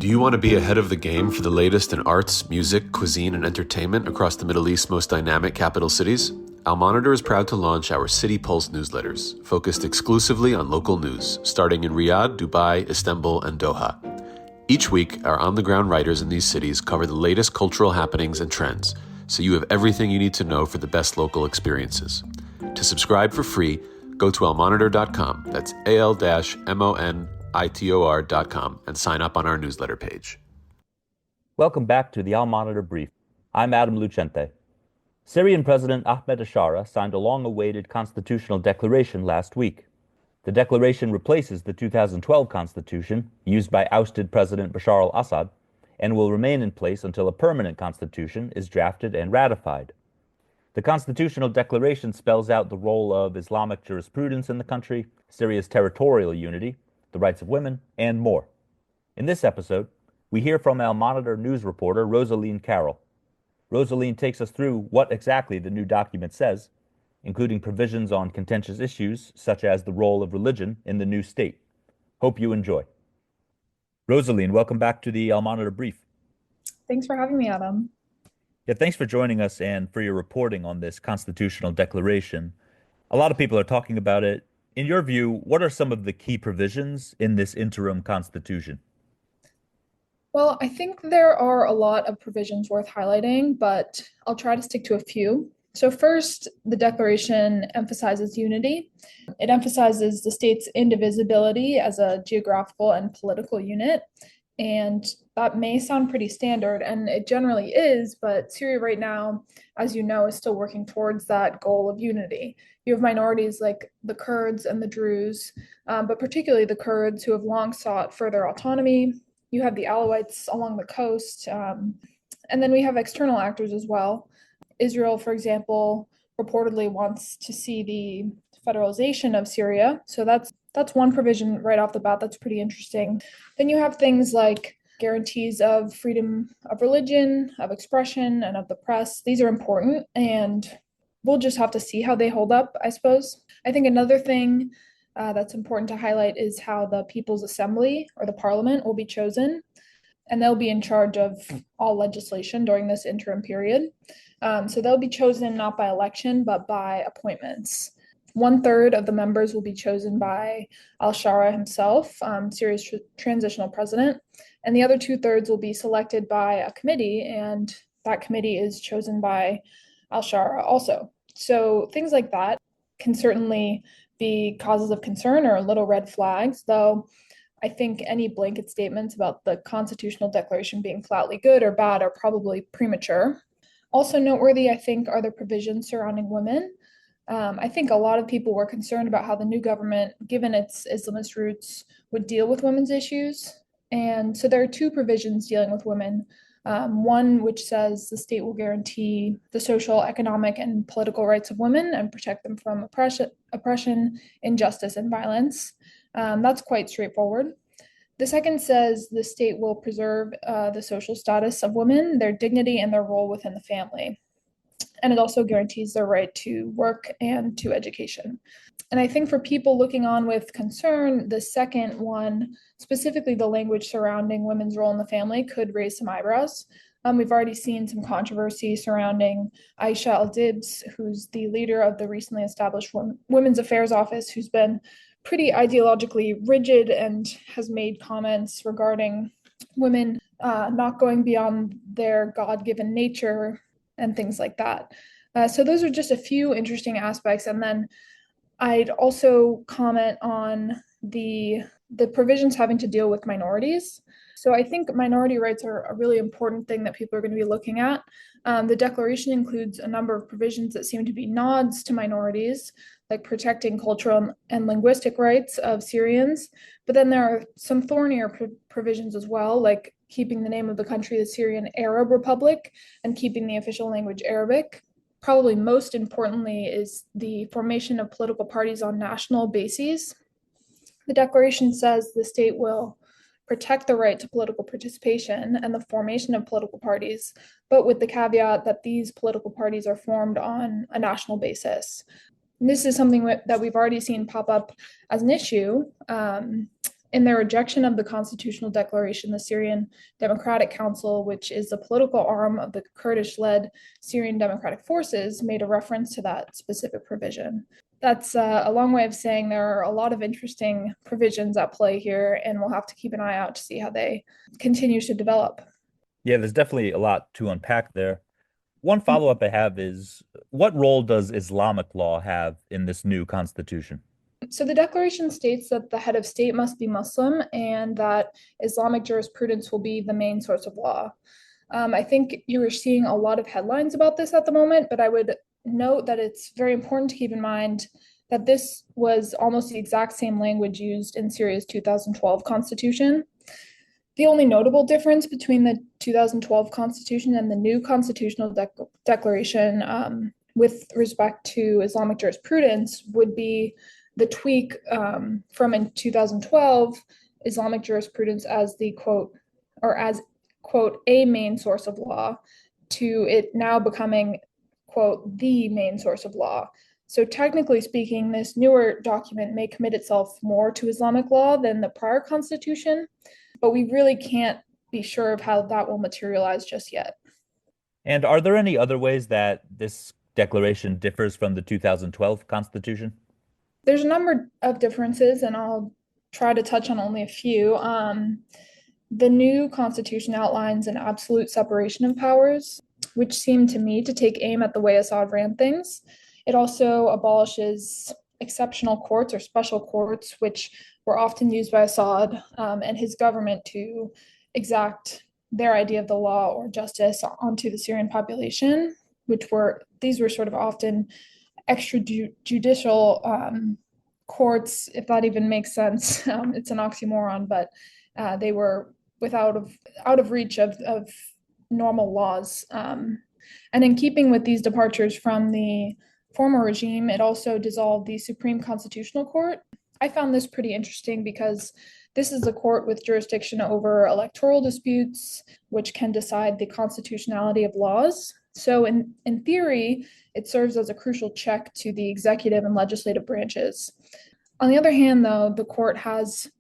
Do you want to be ahead of the game for the latest in arts, music, cuisine, and entertainment across the Middle East's most dynamic capital cities? Al Monitor is proud to launch our City Pulse newsletters, focused exclusively on local news, starting in Riyadh, Dubai, Istanbul, and Doha. Each week, our on-the-ground writers in these cities cover the latest cultural happenings and trends, so you have everything you need to know for the best local experiences. To subscribe for free, go to almonitor.com, that's al-monitor.com, and sign up on our newsletter page. Welcome back to the Al Monitor Brief. I'm Adam Lucente. Syrian President Ahmed Ashara signed a long-awaited constitutional declaration last week. The declaration replaces the 2012 constitution used by ousted President Bashar al-Assad and will remain in place until a permanent constitution is drafted and ratified. The constitutional declaration spells out the role of Islamic jurisprudence in the country, Syria's territorial unity, the rights of women, and more. In this episode, we hear from Al Monitor news reporter Rosaleen Carroll. Rosaleen takes us through what exactly the new document says, including provisions on contentious issues such as the role of religion in the new state. Hope you enjoy. Rosaleen, welcome back to the Al Monitor Brief. Thanks for having me, Adam. Yeah, thanks for joining us and for your reporting on this constitutional declaration. A lot of people are talking about it. In your view, what are some of the key provisions in this interim constitution? Well, I think there are a lot of provisions worth highlighting, but I'll try to stick to a few. So first, the declaration emphasizes unity. It emphasizes the state's indivisibility as a geographical and political unit. And that may sound pretty standard, and it generally is, but Syria right now, as you know, is still working towards that goal of unity. You have minorities like the Kurds and the Druze, but particularly the Kurds who have long sought further autonomy. You have the Alawites along the coast, and then we have external actors as well. Israel, for example, reportedly wants to see the federalization of Syria, so that's one provision right off the bat that's pretty interesting. Then you have things like guarantees of freedom of religion, of expression, and of the press. These are important, and we'll just have to see how they hold up, I suppose. I think another thing that's important to highlight is how the People's Assembly, or the parliament, will be chosen, and they'll be in charge of all legislation during this interim period. So they'll be chosen not by election, but by appointments. 1/3 of the members will be chosen by al-Shara himself, Syria's transitional president, and the other 2/3 will be selected by a committee, and that committee is chosen by al-Shara also. So things like that can certainly be causes of concern or little red flags, though I think any blanket statements about the constitutional declaration being flatly good or bad are probably premature. Also noteworthy, I think, are the provisions surrounding women. I think a lot of people were concerned about how the new government, given its Islamist roots, would deal with women's issues. And so there are two provisions dealing with women. One which says the state will guarantee the social, economic, and political rights of women and protect them from oppression, injustice, and violence. That's quite straightforward. The second says the state will preserve the social status of women, their dignity, and their role within the family. And it also guarantees their right to work and to education. And I think for people looking on with concern, the second one, specifically the language surrounding women's role in the family, could raise some eyebrows. We've already seen some controversy surrounding Aisha Al-Dibs, who's the leader of the recently established Women's Affairs Office, who's been pretty ideologically rigid and has made comments regarding women not going beyond their God-given nature and things like that. So those are just a few interesting aspects. And then I'd also comment on the provisions having to deal with minorities. So I think minority rights are a really important thing that people are going to be looking at. The declaration includes a number of provisions that seem to be nods to minorities, like protecting cultural and linguistic rights of Syrians. But then there are some thornier provisions as well, like keeping the name of the country the Syrian Arab Republic and keeping the official language Arabic. Probably most importantly is the formation of political parties on national bases. The declaration says the state will protect the right to political participation and the formation of political parties, but with the caveat that these political parties are formed on a national basis. And this is something that we've already seen pop up as an issue In their rejection of the constitutional declaration, the Syrian Democratic Council, which is the political arm of the Kurdish-led Syrian Democratic Forces, made a reference to that specific provision. That's a long way of saying there are a lot of interesting provisions at play here, and we'll have to keep an eye out to see how they continue to develop. Yeah, there's definitely a lot to unpack there. One follow-up I have is, what role does Islamic law have in this new constitution? So the declaration states that the head of state must be Muslim and that Islamic jurisprudence will be the main source of law. I think you are seeing a lot of headlines about this at the moment, but I would note that it's very important to keep in mind that this was almost the exact same language used in Syria's 2012 constitution. The only notable difference between the 2012 constitution and the new constitutional declaration with respect to Islamic jurisprudence would be the tweak from in 2012, Islamic jurisprudence as the quote, or as quote, a main source of law, to it now becoming quote, the main source of law. So technically speaking, this newer document may commit itself more to Islamic law than the prior constitution, but we really can't be sure of how that will materialize just yet. And are there any other ways that this declaration differs from the 2012 Constitution? There's a number of differences, and I'll try to touch on only a few. The new constitution outlines an absolute separation of powers, which seemed to me to take aim at the way Assad ran things. It also abolishes exceptional courts or special courts, which were often used by Assad and his government to exact their idea of the law or justice onto the Syrian population, these were sort of often extrajudicial courts, if that even makes sense. It's an oxymoron, but they were out of reach of normal laws. And in keeping with these departures from the former regime, it also dissolved the Supreme Constitutional Court. I found this pretty interesting because this is a court with jurisdiction over electoral disputes, which can decide the constitutionality of laws. So in theory, it serves as a crucial check to the executive and legislative branches. On the other hand, though, the court has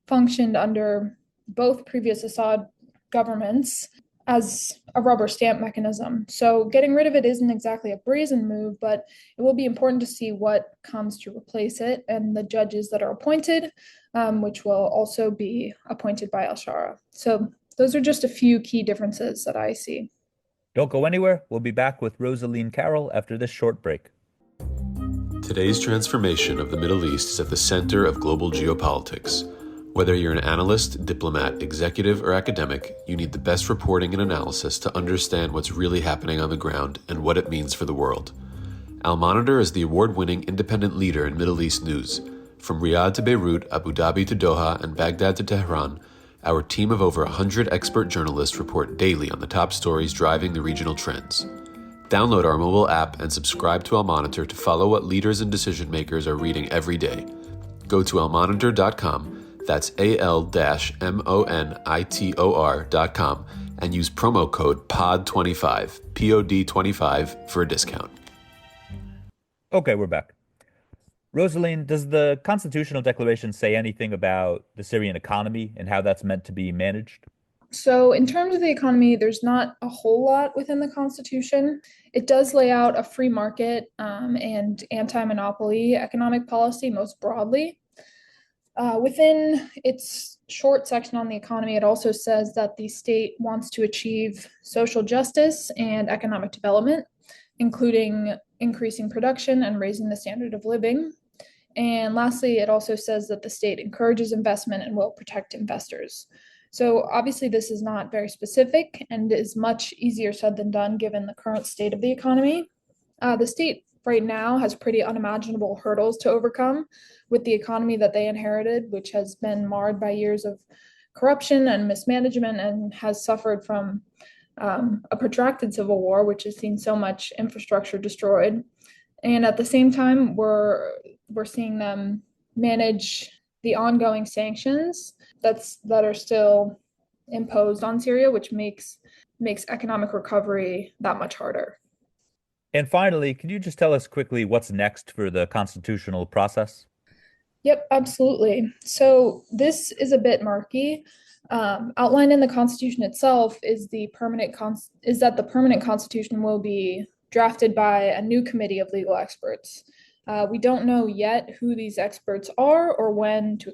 functioned under both previous Assad governments as a rubber stamp mechanism. So getting rid of it isn't exactly a brazen move, but it will be important to see what comes to replace it and the judges that are appointed, which will also be appointed by al-Shara. So those are just a few key differences that I see. Don't go anywhere. We'll be back with Rosaleen Carroll after this short break. Today's transformation of the Middle East is at the center of global geopolitics. Whether you're an analyst, diplomat, executive, or academic, you need the best reporting and analysis to understand what's really happening on the ground and what it means for the world. Al-Monitor is the award-winning independent leader in Middle East news. From Riyadh to Beirut, Abu Dhabi to Doha, and Baghdad to Tehran, our team of over 100 expert journalists report daily on the top stories driving the regional trends. Download our mobile app and subscribe to Al-Monitor to follow what leaders and decision makers are reading every day. Go to almonitor.com, that's AL-MONITOR.com, and use promo code POD25, POD25, for a discount. Okay, we're back. Rosaleen, does the Constitutional Declaration say anything about the Syrian economy and how that's meant to be managed? So in terms of the economy, there's not a whole lot within the Constitution. It does lay out a free market and anti-monopoly economic policy most broadly. Within its short section on the economy, it also says that the state wants to achieve social justice and economic development, including increasing production and raising the standard of living. And lastly, it also says that the state encourages investment and will protect investors. So obviously this is not very specific and is much easier said than done given the current state of the economy. The state right now has pretty unimaginable hurdles to overcome with the economy that they inherited, which has been marred by years of corruption and mismanagement and has suffered from a protracted civil war, which has seen so much infrastructure destroyed. And at the same time, we're seeing them manage the ongoing sanctions that are still imposed on Syria, which makes economic recovery that much harder. And finally, can you just tell us quickly what's next for the constitutional process? Yep, absolutely. So this is a bit murky. Outlined in the Constitution itself is that the permanent Constitution will be drafted by a new committee of legal experts. We don't know yet who these experts are or when to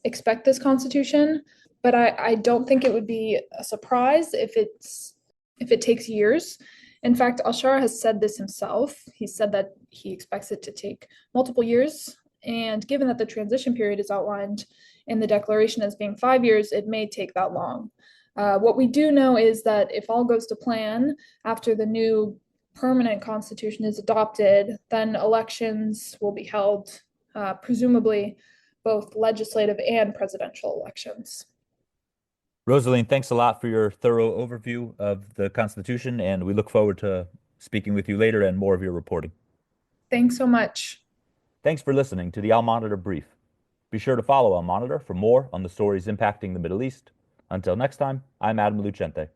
expect this Constitution, but I don't think it would be a surprise if it takes years. In fact, Al-Shara has said this himself. He said that he expects it to take multiple years. And given that the transition period is outlined in the declaration as being 5 years, it may take that long. What we do know is that if all goes to plan, after the new permanent constitution is adopted, then elections will be held, presumably both legislative and presidential elections. Rosaleen, thanks a lot for your thorough overview of the Constitution, and we look forward to speaking with you later and more of your reporting. Thanks so much. Thanks for listening to the Al Monitor Brief. Be sure to follow Al Monitor for more on the stories impacting the Middle East. Until next time, I'm Adam Lucente.